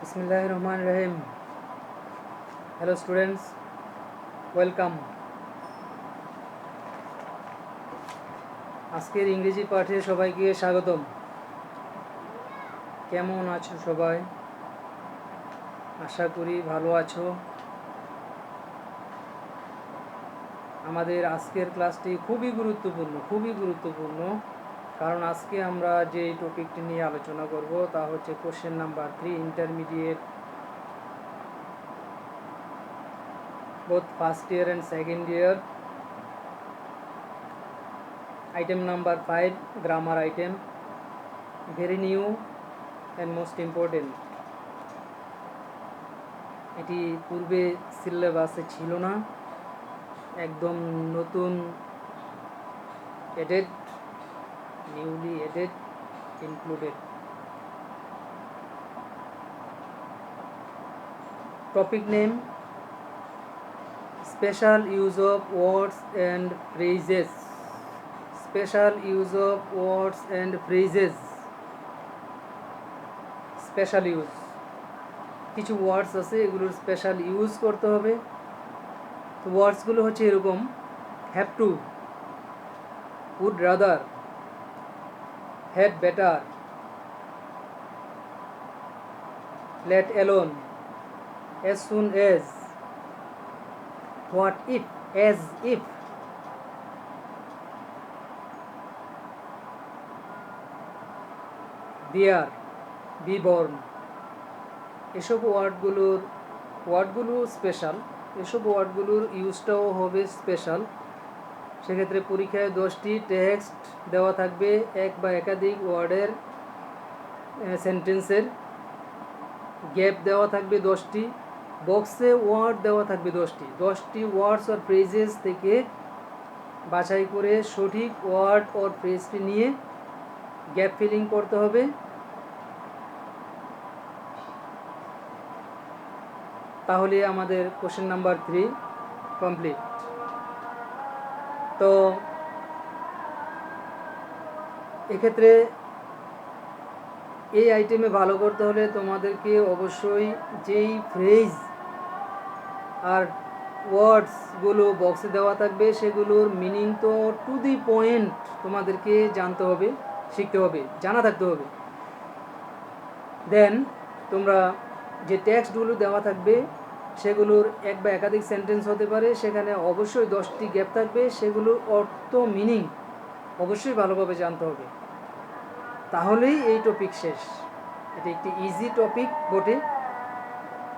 बिस्मिल्लाहिर्रहमानिर्रहीम। Hello students, welcome. আজকের ইংরেজি পাঠে সবাইকে স্বাগতম। কেমন আছো সবাই? আশা করি ভালো আছো। আমাদের আজকের ক্লাসটি খুবই গুরুত্বপূর্ণ, কারণ আজকে আমরা যে টপিকটি নিয়ে আলোচনা করব তা হচ্ছে question number 3, intermediate, both first year and second year. Item number 5, grammar item, very new and most important. এটি পূর্বে সিলেবাসে ছিল না, একদম নতুন, added, newly added, included. Topic name, special use of words and phrases. Special use of words and phrases. Special use, কিছু words আছে এগুলোর স্পেশাল ইউজ করতে হবে। তো ওয়ার্ডসগুলো হচ্ছে এরকম: have to, would rather, had better, let alone, as soon as, what if, as if, there, be born। এসব ওয়ার্ডগুলো স্পেশাল, এসব ওয়ার্ডগুলোর ইউজটাও হবে স্পেশাল। সেক্ষেত্রে পরীক্ষায় 10টি টেক্সট দেওয়া থাকবে, এক বা একাধিক ওয়ার্ডের সেন্টেন্সের গ্যাপ দেওয়া থাকবে 10টি, বক্সে ওয়ার্ড দেওয়া থাকবে 10টি ওয়ার্ডস আর ফ্রেজেস থেকে বাছাই করে সঠিক ওয়ার্ড আর ফ্রেজটি নিয়ে গ্যাপ ফিলিং করতে হবে। তাহলে আমাদের কোশ্চেন নাম্বার 3 কমপ্লিট। তো এক্ষেত্রে এই আইটেমে ভালো করতে হলে তোমাদেরকে অবশ্যই যেই ফ্রেজ আর ওয়ার্ডসগুলো বক্সে দেওয়া থাকবে সেগুলোর মিনিং তো টু দি পয়েন্ট তোমাদেরকে জানতে হবে, শিখতে হবে, জানা থাকতে হবে। দেন তোমরা যে টেক্সটগুলো দেওয়া থাকবে সেগুলোর এক বা একাধিক সেন্টেন্স হতে পারে, সেখানে অবশ্যই 10টি গ্যাপ থাকবে, সেগুলোর অর্থ মিনিং অবশ্যই ভালোভাবে জানতে হবে, তাহলেই এই টপিক শেষ। এটা একটি ইজি টপিক বটে।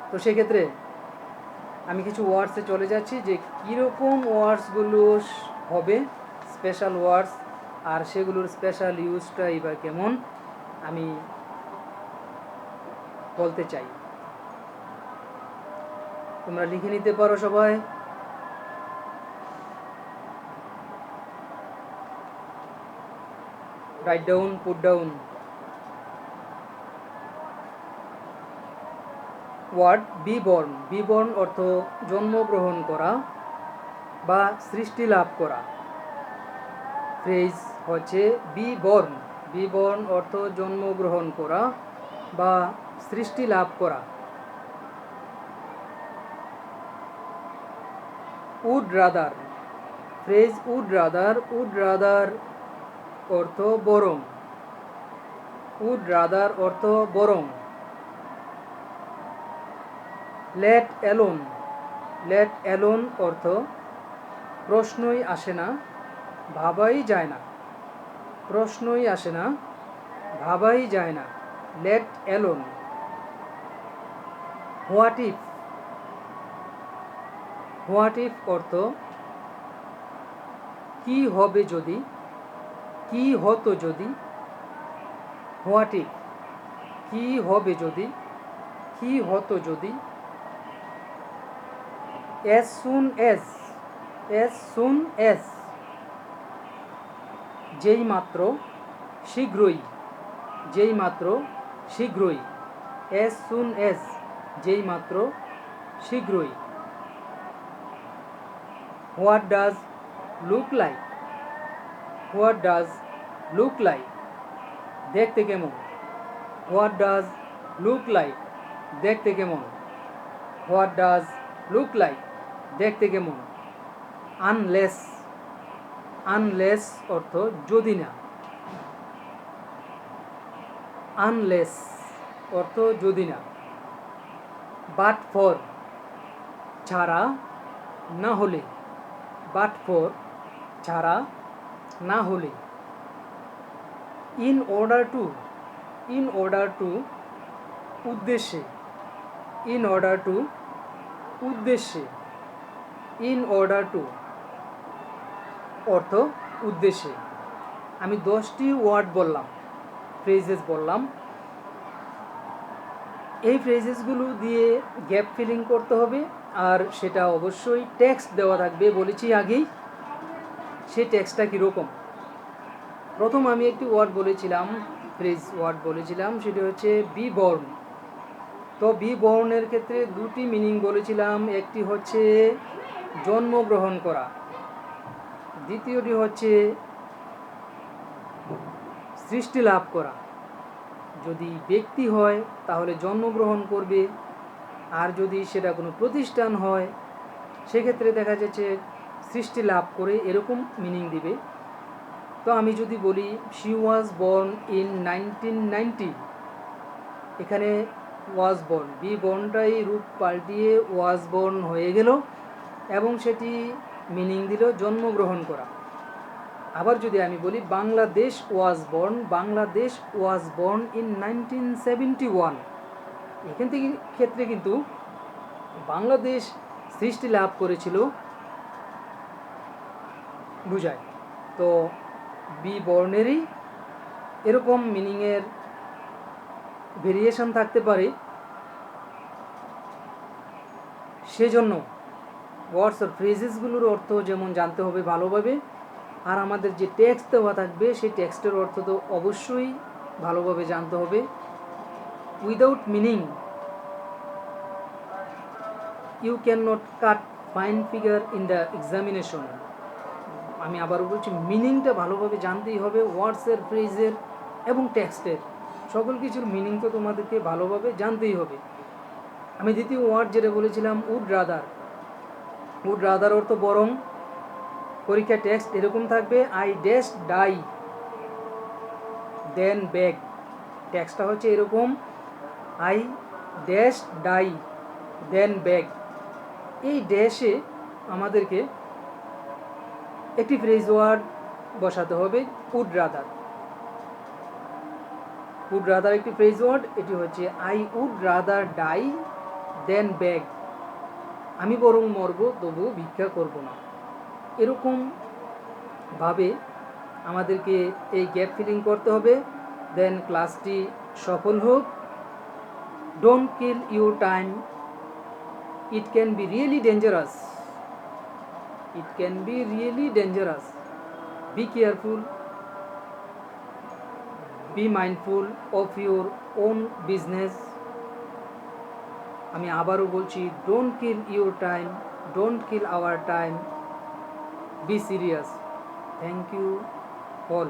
তো সেক্ষেত্রে আমি কিছু ওয়ার্ডসে চলে যাচ্ছি যে কীরকম ওয়ার্ডসগুলো হবে স্পেশাল ওয়ার্ডস, আর সেগুলোর স্পেশাল ইউজটাই বা কেমন আমি বলতে চাই। তোমরা লিখে নিতে পারো সবাই। Write down, put down. Word be born. Be born অর্থ জন্মগ্রহণ করা বা সৃষ্টি লাভ করা। ফ্রেজ হচ্ছে বি বর্ন। বি বর্ন অর্থ জন্মগ্রহণ করা বা সৃষ্টি লাভ করা। Would rather. Phrase would rather. Would rather অর্থ বরং। উড রাদার অর্থ বরং। Let alone. লেট অ্যালোন অর্থ প্রশ্নই আসে না, ভাবাই যায় না। প্রশ্নই আসে না, ভাবাই যায় না। Let alone. What if. What if অর্থ কি হবে যদি, কি হতো যদি। হোয়াট ইফ, কি হবে যদি, কি হতো যদি। as soon as, as soon as, যেই মাত্র, শীঘ্রই, যেই মাত্র, শীঘ্রই। as soon as, যেই মাত্র, শীঘ্রই। what does look like। what does look like, দেখতে কেমন। what does look like, দেখতে কেমন। হোয়াট ডাজ লুক লাইক, দেখতে কেমন। আনলেস, আনলেস অর্থ যদি না, আনলেস অর্থ যদি না। বাট ফর, ছাড়া না হলে, বাট ফর ছাড়া না হলে। In order to, in order to উদ্দেশ্যে, ইন অর্ডার টু উদ্দেশ্যে। ইন অর্ডার টু অর্থ উদ্দেশ্যে। আমি 10টি ওয়ার্ড বললাম, ফ্রেজেস বললাম। এই ফ্রেজেসগুলো দিয়ে গ্যাপ ফিলিং করতে হবে, আর সেটা অবশ্যই টেক্সট দেওয়া থাকবে, বলেছি আগেই। সেই টেক্সটটা কীরকম? প্রথম আমি একটি ওয়ার্ড বলেছিলাম, ফ্রেজ ওয়ার্ড বলেছিলাম, সেটা হচ্ছে বি বর্ন। তো বি বর্নের ক্ষেত্রে দুটি মিনিং বলেছিলাম, একটি হচ্ছে জন্মগ্রহণ করা, দ্বিতীয়টি হচ্ছে সৃষ্টি লাভ করা। যদি ব্যক্তি হয় তাহলে জন্মগ্রহণ করবে, আর যদি সেটা কোনো প্রতিষ্ঠান হয় সেক্ষেত্রে দেখা যাচ্ছে সৃষ্টি লাভ করে, এরকম মিনিং দিবে। তো আমি যদি বলি শি ওয়াজ বর্ন ইন 1990, এখানে ওয়াজ বর্ন, বি বর্নটাই রূপ পাল্টিয়ে ওয়াজ বর্ন হয়ে গেল এবং সেটি মিনিং দিল জন্মগ্রহণ করা। আবার যদি আমি বলি Bangladesh was born, Bangladesh was born in 1971, এখান থেকে ক্ষেত্রে কিন্তু বাংলাদেশ সৃষ্টি লাভ করেছিল বুঝায়। তো বি বর্ণেরই এরকম মিনিংয়ের ভেরিয়েশন থাকতে পারে, সেজন্য ওয়ার্ডস আর ফ্রেজেসগুলোর অর্থ যেমন জানতে হবে ভালোভাবে, আর আমাদের যে টেক্সট দেওয়া থাকবে সেই টেক্সটের অর্থ তো অবশ্যই ভালোভাবে জানতে হবে। Without meaning you can not cut fine figure in the examination. আমি আবারও বলছি, মিনিংটা ভালোভাবে জানতেই হবে, ওয়ার্ডসের, ফ্রেজের এবং টেক্সটের, সকল কিছুর মিনিং তো তোমাদেরকে ভালোভাবে জানতেই হবে। আমি দ্বিতীয় ওয়ার্ড যেটা বলেছিলাম উড রাদার, উড রাদার অর্থ বরং। পরীক্ষা টেক্সট এরকম থাকবে, I dash die than beg. টেক্সটটা হচ্ছে এরকম, I dash die than beg. এই ড্যাশে আমাদেরকে একটি ফ্রেজ ওয়ার্ড বসাতে হবে, উড রাদার। উড রাদার একটি ফ্রেজ ওয়ার্ড, এটি হচ্ছে I would rather die than beg, আমি বরং মরব তবু ভিক্ষা করব না। এরকম ভাবে আমাদেরকে এই গ্যাপ ফিলিং করতে হবে, দেন ক্লাসটি সফল হোক। Don't kill your time, it can be really dangerous, it can be really dangerous. Be careful, be mindful of your own business. আমি আবারও বলছি, don't kill your time, don't kill our time, be serious. Thank you all.